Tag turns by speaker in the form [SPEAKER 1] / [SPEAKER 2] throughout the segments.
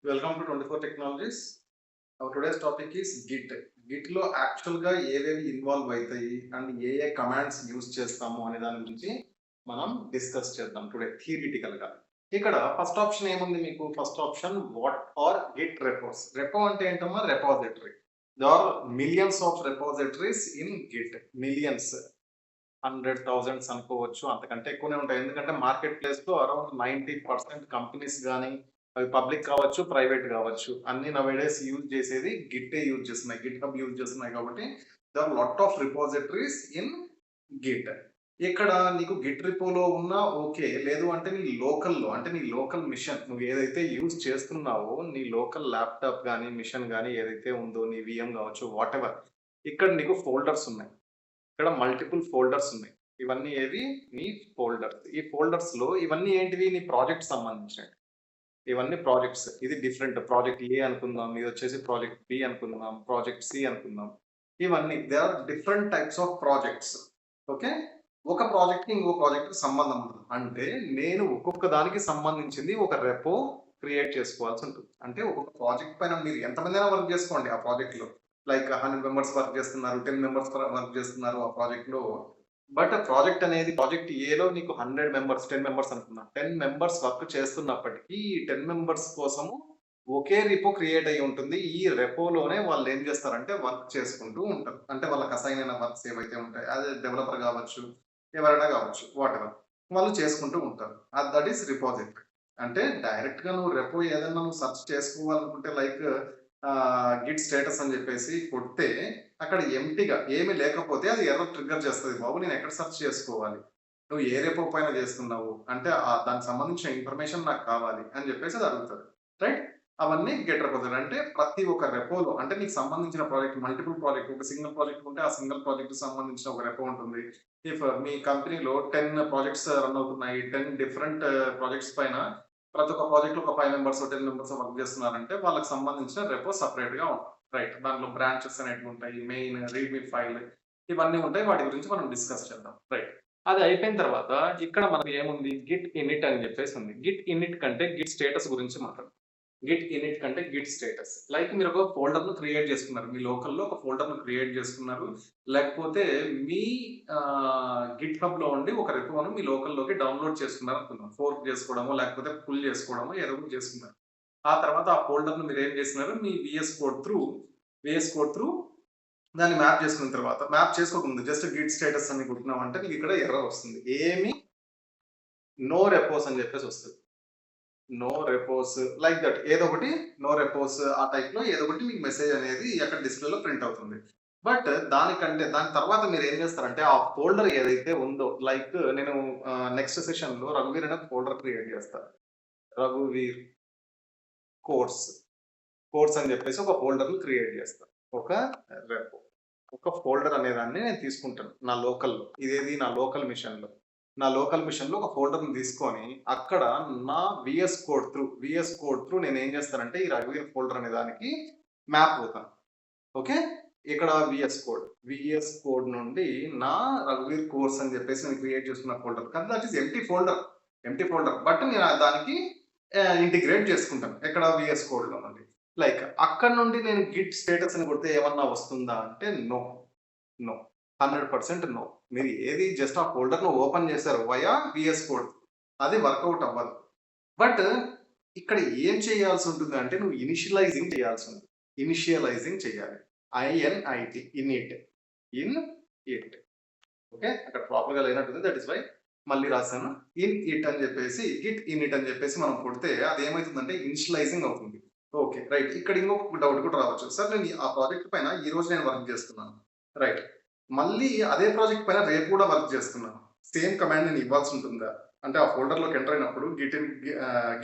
[SPEAKER 1] Welcome to 24 technologies. Our today's topic is Git. గిట్‌లో యాక్చువల్‌గా ఏవేవి ఇన్వాల్వ్ అయితాయి అండ్ ఏ ఏ కమాండ్స్ యూజ్ చేస్తాము అనే దాని గురించి మనం డిస్కస్ చేద్దాం టుడే థియరిటికల్‌గా. ఇక్కడ ఫస్ట్ ఆప్షన్ ఏముంది మీకు? First option what are Git repos. Repo అంటే ఏంటమ్మా? Repository. There are millions of repositories in Git. Millions. 100, thousands అనుకోవచ్చు. అంతకంటే ఎక్కువనే ఉంటాయి. ఎందుకంటే మార్కెట్ ప్లేస్‌లో అరౌండ్ 90% కంపెనీస్ గాని, అవి పబ్లిక్ కావచ్చు, ప్రైవేట్ కావచ్చు. అన్ని నౌ-ఏ-డేస్ యూజ్ చేసేది గిట్టే యూజ్ చేస్తున్నాయి. గిట్ హబ్ యూజ్ చేస్తున్నాయి కాబట్టి there are lot of repositories in git. ఇక్కడ నీకు గిట్ రిపోలో ఉన్నా ఓకే. లేదు అంటే నీ లోకల్‌లో అంటే నీ లోకల్ మిషన్ నువ్వు ఏదైతే యూజ్ చేస్తున్నావో నీ లోకల్ ల్యాప్‌టాప్ గాని, మిషన్ గాని ఏదైతే ఉందో నీ వీఎం కావచ్చు వాటెవర్. ఇక్కడ నీకు ఫోల్డర్స్ ఉన్నాయి. ఇక్కడ మల్టిపుల్ ఫోల్డర్స్ ఉన్నాయి. ఇవన్నీ ఏవి? నీ ఫోల్డర్స్. ఈ ఫోల్డర్స్‌లో ఇవన్నీ ఏంటివి? నీ ప్రాజెక్ట్‌కి సంబంధించినవి. ఇవన్నీ ప్రాజెక్ట్స్. ఇది డిఫరెంట్. ప్రాజెక్ట్ ఏ అనుకుందాం. ఇదొచ్చేసి ప్రాజెక్ట్ బి అనుకుందాం. ప్రాజెక్ట్ సి అనుకుందాం. ఇవన్నీ they are different types of projects. Okay. ఒక ప్రాజెక్ట్‌కి ఇంకో ప్రాజెక్ట్‌కి సంబంధం ఉండదు. అంటే నేను ఒక్కొక్క దానికి సంబంధించింది ఒక రెపో క్రియేట్ చేసుకోవాల్సి ఉంటుంది. అంటే ఒక్కొక్క ప్రాజెక్ట్ పైన మీరు ఎంతమందైనా వర్క్ చేసుకోండి ఆ ప్రాజెక్ట్‌లో. లైక్ 100 మెంబర్స్ వర్క్ చేస్తున్నారు. 10 మెంబర్స్ వర్క్ చేస్తున్నారు ఆ ప్రాజెక్ట్‌లో. బట్ ప్రాజెక్ట్ అనేది ప్రాజెక్ట్ ఏలో నీకు 100 మెంబర్స్, 10 మెంబర్స్ అనుకుందాం. 10 మెంబర్స్ వర్క్ చేస్తున్నప్పటికీ ఈ 10 మెంబర్స్ కోసము ఒకే రిపో క్రియేట్ అయ్యి ఉంటుంది. ఈ రెపోలోనే వాళ్ళు ఏం చేస్తారంటే వర్క్ చేసుకుంటూ ఉంటారు. అంటే వాళ్ళకి అసైన్ అయిన వర్క్స్ ఏవైతే ఉంటాయో అది డెవలపర్ కావచ్చు, ఎవరైనా కావచ్చు వాటెవర్. వాళ్ళు చేసుకుంటూ ఉంటారు. That is repository. అంటే డైరెక్ట్‌గా నువ్వు రెపో ఏదన్నా నువ్వు సెర్చ్ చేసుకోవాలనుకుంటే లైక్ గిట్ స్టేటస్ అని చెప్పేసి కొడితే అక్కడ ఎంప్టీగా ఏమి లేకపోతే అది ఎర్రర్ ట్రిగ్గర్ చేస్తది. బాబు నేను ఎక్కడ సెర్చ్ చేసుకోవాలి? నువ్వు ఏ రెపో పైన చేస్తున్నావు? అంటే దానికి సంబంధించిన ఇన్ఫర్మేషన్ నాకు కావాలి అని చెప్పేసి అది అడుగుతది. రైట్? అవన్నీ గెట్ రిపోజిటరీ. అంటే ప్రతి ఒక్క రెపోలో అంటే నీకు సంబంధించిన ప్రాజెక్ట్ మల్టిపుల్ ప్రాజెక్ట్ ఒక సింగిల్ ప్రాజెక్ట్ ఉంటే ఆ సింగిల్ ప్రాజెక్ట్‌కి సంబంధించిన ఒక రెపో ఉంటుంది. ఇఫ్ మీ కంపెనీలో 10 ప్రాజెక్ట్స్ రన్ అవుతున్నాయి. 10 డిఫరెంట్ ప్రాజెక్ట్స్ పైన ప్రతి ఒక్క ప్రాజెక్ట్‌లో ఒక 5 మెంబర్స్, 10 మెంబర్స్ వర్క్ చేస్తున్నారంటే వాళ్ళకి సంబంధించిన రెపో సెపరేట్‌గా ఉంటుంది. రైట్. దాంట్లో బ్రాంచెస్ అనేటివి ఉంటాయి. మెయిన్, రీడ్‌మీ ఫైల్ ఇవన్నీ ఉంటాయి. వాటి గురించి మనం డిస్కస్ చేద్దాం. రైట్. అది అయిపోయిన తర్వాత ఇక్కడ మనకు ఏముంది? గిట్ ఇనిట్ అని చెప్పేసి ఉంది. గిట్ ఇనిట్ కంటే గిట్ స్టేటస్ గురించి మాట్లాడదాం. గిట్ ఇనిట్ కంటే గిట్ స్టేటస్. లైక్ మీరు ఒక ఫోల్డర్‌ను క్రియేట్ చేసుకున్నారు. మీ లోకల్‌లో ఒక ఫోల్డర్‌ను క్రియేట్ చేసుకున్నారు. లేకపోతే మీ గిట్ హబ్‌లో ఉండి ఒక రెపోను మీ లోకల్‌లోకి డౌన్‌లోడ్ చేసుకున్నారు అనుకుందాం. ఫోర్క్ చేసుకోవడమో, లేకపోతే పుల్ చేసుకోవడమో ఏదో ఒకటి చేసుకున్నారు. ఆ తర్వాత ఆ ఫోల్డర్‌ను మీరేం చేసినారు? మీ వీఎస్ కోడ్ త్రూ దాన్ని మ్యాప్ చేసుకున్న తర్వాత మ్యాప్ చేసుకోకముందు జస్ట్ గిట్ స్టేటస్ అని కొట్టినామంటే మీకు ఇక్కడ ఎర్రర్ వస్తుంది. ఏమి నో రెపోస్ అని చెప్పేసి వస్తది. నో రెపోస్ లైక్ దట్ ఏదో ఒకటి నో రెపోస్ ఆ టైప్‌లో ఏదో ఒకటి మీకు మెసేజ్ అనేది అక్కడ డిస్‌ప్లేలో ప్రింట్ అవుతుంది. బట్ దానికంటే దాని తర్వాత మీరేం చేస్తారంటే ఆ ఫోల్డర్ ఏదైతే ఉందో లైక్ నేను నెక్స్ట్ సెషన్‌లో రఘువీర్ అనే ఫోల్డర్ క్రియేట్ చేస్తా. రఘువీర్ కోర్స్, కోర్స్ అని చెప్పేసి ఒక ఫోల్డర్‌ని క్రియేట్ చేస్తా. ఒక రెపో. ఒక ఫోల్డర్ అనేదాన్ని నేను తీసుకుంటాను నా లోకల్‌లో. ఇదేది నా లోకల్ మిషన్‌లో. నా లోకల్ మిషన్‌లో ఒక ఫోల్డర్‌ని తీసుకొని, అక్కడ నా వీఎస్ కోడ్ త్రూ నేనేం చేస్తానంటే, ఈ రఘువీర్ ఫోల్డర్ అనే దానికి మ్యాప్ పోతాను. ఓకే. ఇక్కడ వీఎస్ కోడ్ నుండి నా రఘువీర్ కోర్స్ అని చెప్పేసి నేను క్రియేట్ చేసుకున్న ఫోల్డర్. కానీ that is empty folder. But నేను దానికి ఇంటిగ్రేట్ చేసుకుంటాను. ఎక్కడ? వీఎస్ కోడ్‌లో నుండి. లైక్ అక్కడ నుండి నేను గిట్ స్టేటస్ అని కొడితే ఏమన్నా వస్తుందా అంటే నో. నో. 100% నో. మీరు ఏది జస్ట్ ఆ ఫోల్డర్‌ను ఓపెన్ చేశారు వయా వీఎస్ కోడ్. అది వర్కౌట్ అవ్వదు. బట్ ఇక్కడ ఏం చేయాల్సి ఉంటుందంటే నువ్వు ఇనిషియలైజింగ్ చేయాల్సి ఉంది. ఇనిషియలైజింగ్ చేయాలి. ఐఎన్ఐటీ ఇనిట్. In it. ఓకే. అక్కడ ప్రాపర్‌గా లేనట్టుంది. దట్ ఇస్ వై మళ్ళీ రాసాను. ఇన్ ఇట్ అని చెప్పేసి గిట్ ఇనిట్ అని చెప్పేసి మనం కొడితే అదేమైతుందంటే ఇనిషియలైజింగ్ అవుతుంది. ఓకే. రైట్. ఇక్కడ ఇంకొక డౌట్ కూడా రావచ్చు. సార్ నేను ఆ ప్రాజెక్ట్ పైన ఈ రోజు నేను వర్క్ చేస్తున్నాను. రైట్. మళ్ళీ అదే ప్రాజెక్ట్ పైన రేపు కూడా వర్క్ చేస్తున్నాను. సేమ్ కమాండ్ నేను ఇవ్వాల్సి ఉంటుందా? అంటే ఆ ఫోల్డర్‌లోకి ఎంటర్ అయినప్పుడు గిట్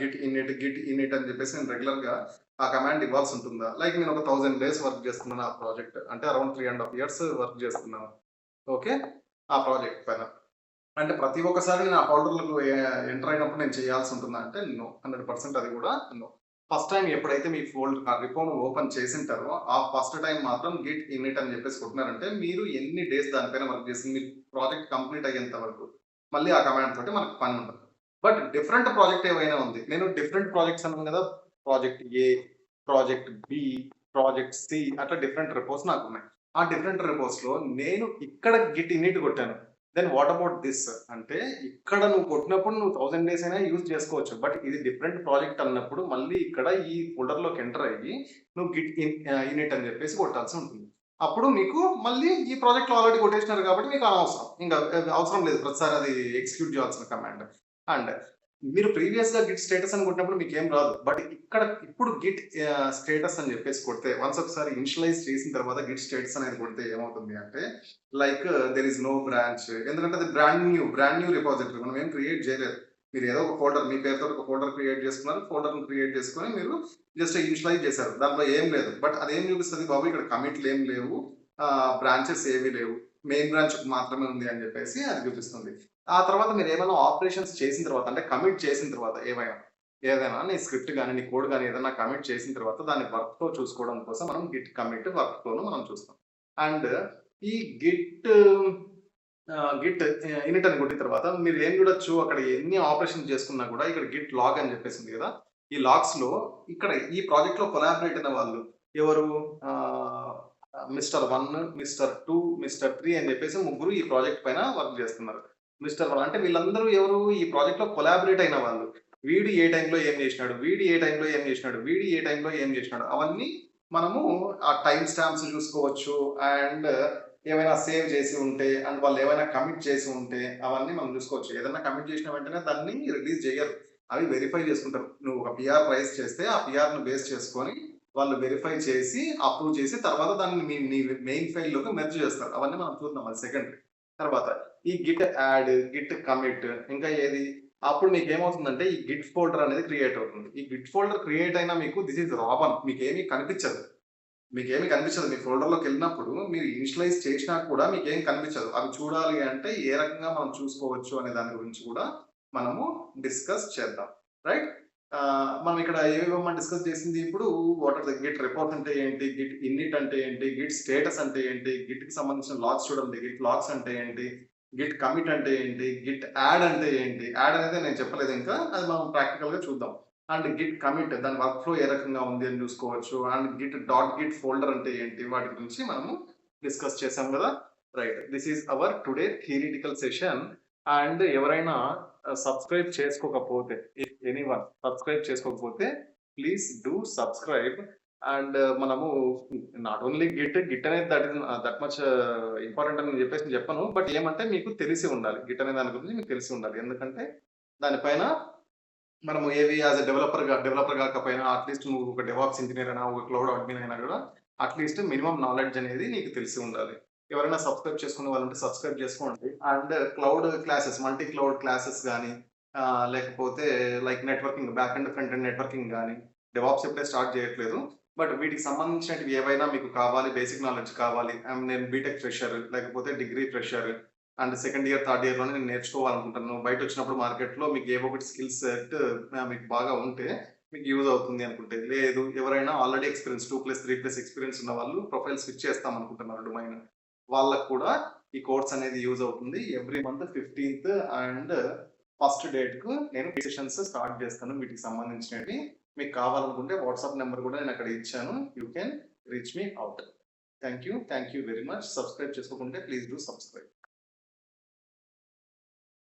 [SPEAKER 1] ఇనిట్ అని చెప్పేసి నేను రెగ్యులర్‌గా ఆ కమాండ్ ఇవ్వాల్సి ఉంటుందా? లైక్ నేను ఒక 1000 డేస్ వర్క్ చేస్తున్నాను ఆ ప్రాజెక్ట్. అంటే అరౌండ్ 3 ½ ఇయర్స్ వర్క్ చేస్తున్నాను. ఓకే. ఆ ప్రాజెక్ట్ పైన. అంటే ప్రతి ఒక్కసారి నేను ఆ ఫోల్డర్‌లోకి ఎంటర్ అయినప్పుడు నేను చేయాల్సి ఉంటుందా అంటే నో. 100% అది కూడా నో. ఫస్ట్ టైమ్ ఎప్పుడైతే మీ ఆ రిపోను ఓపెన్ చేసుంటారో, ఆ ఫస్ట్ టైమ్ మాత్రం గిట్ ఇనిట్ అని చెప్పేసి కొట్టినారంటే, మీరు ఎన్ని డేస్ దానిపైన వర్క్ చేసి, మీ ప్రాజెక్ట్ కంప్లీట్ అయ్యేంత వరకు, మళ్ళీ ఆ కమాండ్ తోటి మనకు పని ఉండదు. బట్ డిఫరెంట్ ప్రాజెక్ట్ ఏవైనా ఉంది. నేను డిఫరెంట్ ప్రాజెక్ట్స్ అన్నాను కదా! ప్రాజెక్ట్ ఏ, ప్రాజెక్ట్ బి, ప్రాజెక్ట్ సి అట్లా డిఫరెంట్ రిపోర్ట్స్ నాకు ఉన్నాయి. ఆ డిఫరెంట్ రిపోర్ట్స్ లో నేను ఇక్కడ గిట్ ఇన్నిట్ కొట్టాను. దెన్ వాట్ అబౌట్ దిస్ అంటే ఇక్కడ నువ్వు కొట్టినప్పుడు నువ్వు 1000 డేస్ అయినా యూజ్ చేసుకోవచ్చు. బట్ ఇది డిఫరెంట్ ప్రాజెక్ట్ అన్నప్పుడు మళ్ళీ ఇక్కడ ఈ ఫోల్డర్ లోకి ఎంటర్ అయ్యి నువ్వు గిట్ ఇన్నిట్ అని చెప్పేసి కొట్టాల్సి ఉంటుంది. అప్పుడు మీకు మళ్ళీ ఈ ప్రాజెక్ట్ లో ఆల్రెడీ కొట్టేసినారు కాబట్టి మీకు అనవసరం. ఇంకా అవసరం లేదు ప్రతిసారి అది ఎగ్జిక్యూట్ చేయాల్సిన కమాండ్. అండ్ మీరు ప్రీవియస్ గా గిట్ స్టేటస్ అని కొట్టినప్పుడు మీకు ఏం రాదు. బట్ ఇక్కడ ఇప్పుడు గిట్ స్టేటస్ అని చెప్పేసి కొడితే వన్స్ ఒకసారి ఇనిషియలైజ్ చేసిన తర్వాత గిట్ స్టేటస్ అనేది కొడితే ఏమవుతుంది అంటే like there is no branch. ఎందుకంటే అది బ్రాండ్ న్యూ రిపాజిటరీ, మనం ఏం క్రియేట్ చేయలేదు. మీరు ఏదో ఒక ఫోల్డర్ మీ పేరుతో ఒక ఫోల్డర్ క్రియేట్ చేసుకున్నారు, ఫోల్డర్ క్రియేట్ చేసుకొని మీరు జస్ట్ ఇనిషియలైజ్ చేశారు, దాంట్లో ఏం లేదు. బట్ అదేం చూపిస్తుంది బాబు ఇక్కడ కమిట్లు ఏం లేవు, బ్రాంచెస్ ఏవి లేవు, మెయిన్ బ్రాంచ్ మాత్రమే ఉంది అని చెప్పేసి అది చూపిస్తుంది. ఆ తర్వాత మీరు ఏమైనా ఆపరేషన్స్ చేసిన తర్వాత అంటే కమిట్ చేసిన తర్వాత ఏదైనా నీ స్క్రిప్ట్ కానీ నీ కోడ్ కానీ ఏదైనా కమిట్ చేసిన తర్వాత దాన్ని వర్క్ ఫ్లో చూసుకోవడం కోసం మనం గిట్ కమిట్ వర్క్ ఫ్లోను మనం చూస్తాం. అండ్ ఈ గిట్ ఇనిట్ అని కొట్టిన తర్వాత మీరు ఏం చూడొచ్చు, అక్కడ ఎన్ని ఆపరేషన్ చేసుకున్నా కూడా ఇక్కడ గిట్ లాగ్ అని చెప్పేసింది కదా. ఈ లాగ్స్ లో ఇక్కడ ఈ ప్రాజెక్ట్ లో కొలాబరేట్ అయిన వాళ్ళు ఎవరు, మిస్టర్ 1, మిస్టర్ 2, మిస్టర్ 3 అని చెప్పేసి ముగ్గురు ఈ ప్రాజెక్ట్ పైన వర్క్ చేస్తున్నారు. మిస్టర్ 1 అంటే వీళ్ళందరూ ఎవరు, ఈ ప్రాజెక్ట్ లో కొలాబరేట్ అయిన వాళ్ళు. వీడు ఏ టైంలో ఏం చేసినాడు, వీడు ఏ టైంలో ఏం చేసినాడు, వీడు ఏ టైంలో ఏం చేసినాడు, అవన్నీ మనము ఆ టైం స్టాంప్స్ చూసుకోవచ్చు. అండ్ ఏమైనా సేవ్ చేసి ఉంటే అండ్ వాళ్ళు ఏమైనా కమిట్ చేసి ఉంటే అవన్నీ మనం చూసుకోవచ్చు. ఏదైనా కమిట్ చేసిన వెంటనే దాన్ని రిలీజ్ చేయరు, అవి వెరిఫై చేసుకుంటారు. నువ్వు ఒక పిఆర్ రైస్ చేస్తే ఆ పిఆర్ ను బేస్ చేసుకొని వాళ్ళు వెరిఫై చేసి అప్రూవ్ చేసి తర్వాత దాన్ని మీ మెయిన్ ఫైల్ లోకి మెర్జ్ చేస్తారు. అవన్నీ మనం చూద్దాం, అది సెకండరీ. తర్వాత ఈ గిట్ యాడ్, గిట్ కమిట్, ఇంకా ఏది, అప్పుడు మీకు ఏమవుతుందంటే ఈ గిట్ ఫోల్డర్ అనేది క్రియేట్ అవుతుంది. ఈ గిట్ ఫోల్డర్ క్రియేట్ అయినా మీకు దిస్ ఇస్ రాబన్, మీకు ఏమీ కనిపించదు. మీ ఫోల్డర్లోకి వెళ్ళినప్పుడు మీరు ఇనిషియలైజ్ చేసినా కూడా మీకు ఏం కనిపించదు. అవి చూడాలి అంటే ఏ రకంగా మనం చూసుకోవచ్చు అనే దాని గురించి కూడా మనము డిస్కస్ చేద్దాం. రైట్, మనం ఇక్కడ ఏవేవో మనం డిస్కస్ చేసింది. ఇప్పుడు what are the git report అంటే ఏంటి, గిట్ ఇన్నిట్ అంటే ఏంటి, గిట్ స్టేటస్ అంటే ఏంటి, గిట్ కి సంబంధించిన లాగ్స్ చూడండి, గిట్ లాగ్స్ అంటే ఏంటి, గిట్ కమిట్ అంటే ఏంటి, గిట్ యాడ్ అంటే ఏంటి. యాడ్ అనేది నేను చెప్పలేదు ఇంకా, అది మనం ప్రాక్టికల్ గా చూద్దాం. అండ్ గిట్ కమిట్ దాని వర్క్ ఫ్లో ఏ రకంగా ఉంది అని చూసుకోవచ్చు. అండ్ గిట్ ఫోల్డర్ అంటే ఏంటి, వాటి గురించి మనము డిస్కస్ చేసాం కదా. Right, this is our today theoretical session. And ఎవరైనా సబ్స్క్రైబ్ చేసుకోకపోతే, ఇఫ్ ఎనీవన్ సబ్స్క్రైబ్ చేసుకోకపోతే ప్లీజ్ డూ సబ్స్క్రైబ్. అండ్ మనము నాట్ ఓన్లీ గిట్ అనేది దట్ మచ్ ఇంపార్టెంట్ అని చెప్పేసి నేను చెప్పను. బట్ ఏమంటే మీకు తెలిసి ఉండాలి, గిట్ అనే దాని గురించి మీకు తెలిసి ఉండాలి. ఎందుకంటే దానిపైన మనము ఏవి యాజ్ ఎ డెవలపర్ కాకపోయినా అట్లీస్ట్ నువ్వు ఒక డెవాప్స్ ఇంజనీర్ అయినా, ఒక క్లౌడ్ అడ్మిన్ అయినా కూడా అట్లీస్ట్ మినిమం నాలెడ్జ్ అనేది నీకు తెలిసి ఉండాలి. ఎవరైనా సబ్స్క్రైబ్ చేసుకునే వాళ్ళు ఉంటే సబ్స్క్రైబ్ చేసుకోండి. And cloud classes, multi cloud classes కానీ లేకపోతే like networking, back and front and networking కానీ, డెవాప్స్ ఎప్పుడే స్టార్ట్ చేయట్లేదు. బట్ వీటికి సంబంధించినవి ఏవైనా మీకు కావాలి, బేసిక్ నాలెడ్జ్ కావాలి, నేను బీటెక్ ఫ్రెషర్ లేకపోతే degree fresher and second year third year లోనే నేను నేర్చుకోవాలనుకుంటాను. బయట వచ్చినప్పుడు మార్కెట్లో మీకు ఏవో ఒకటి స్కిల్ సెట్ మీకు బాగా ఉంటే మీకు యూజ్ అవుతుంది అనుకుంటే, లేదు ఎవరైనా ఆల్రెడీ ఎక్స్పీరియన్స్ 2+3+ ఎక్స్పీరియన్స్ ఉన్న వాళ్ళు ప్రొఫైల్ స్విచ్ చేస్తాం అనుకుంటున్నారు డొమైన్, వాళ్ళకు కూడా ఈ కోర్స్ అనేది యూజ్ అవుతుంది. Every month 15th and first date కు నేను సెషన్స్ స్టార్ట్ చేస్తాను. వీటికి సంబంధించినవి మీకు కావాలనుకుంటే వాట్సాప్ నెంబర్ కూడా నేను అక్కడ ఇచ్చాను, you can reach me out. Thank you very much. Subscribe చేసుకోకుంటే ప్లీజ్ డూ సబ్స్క్రైబ్.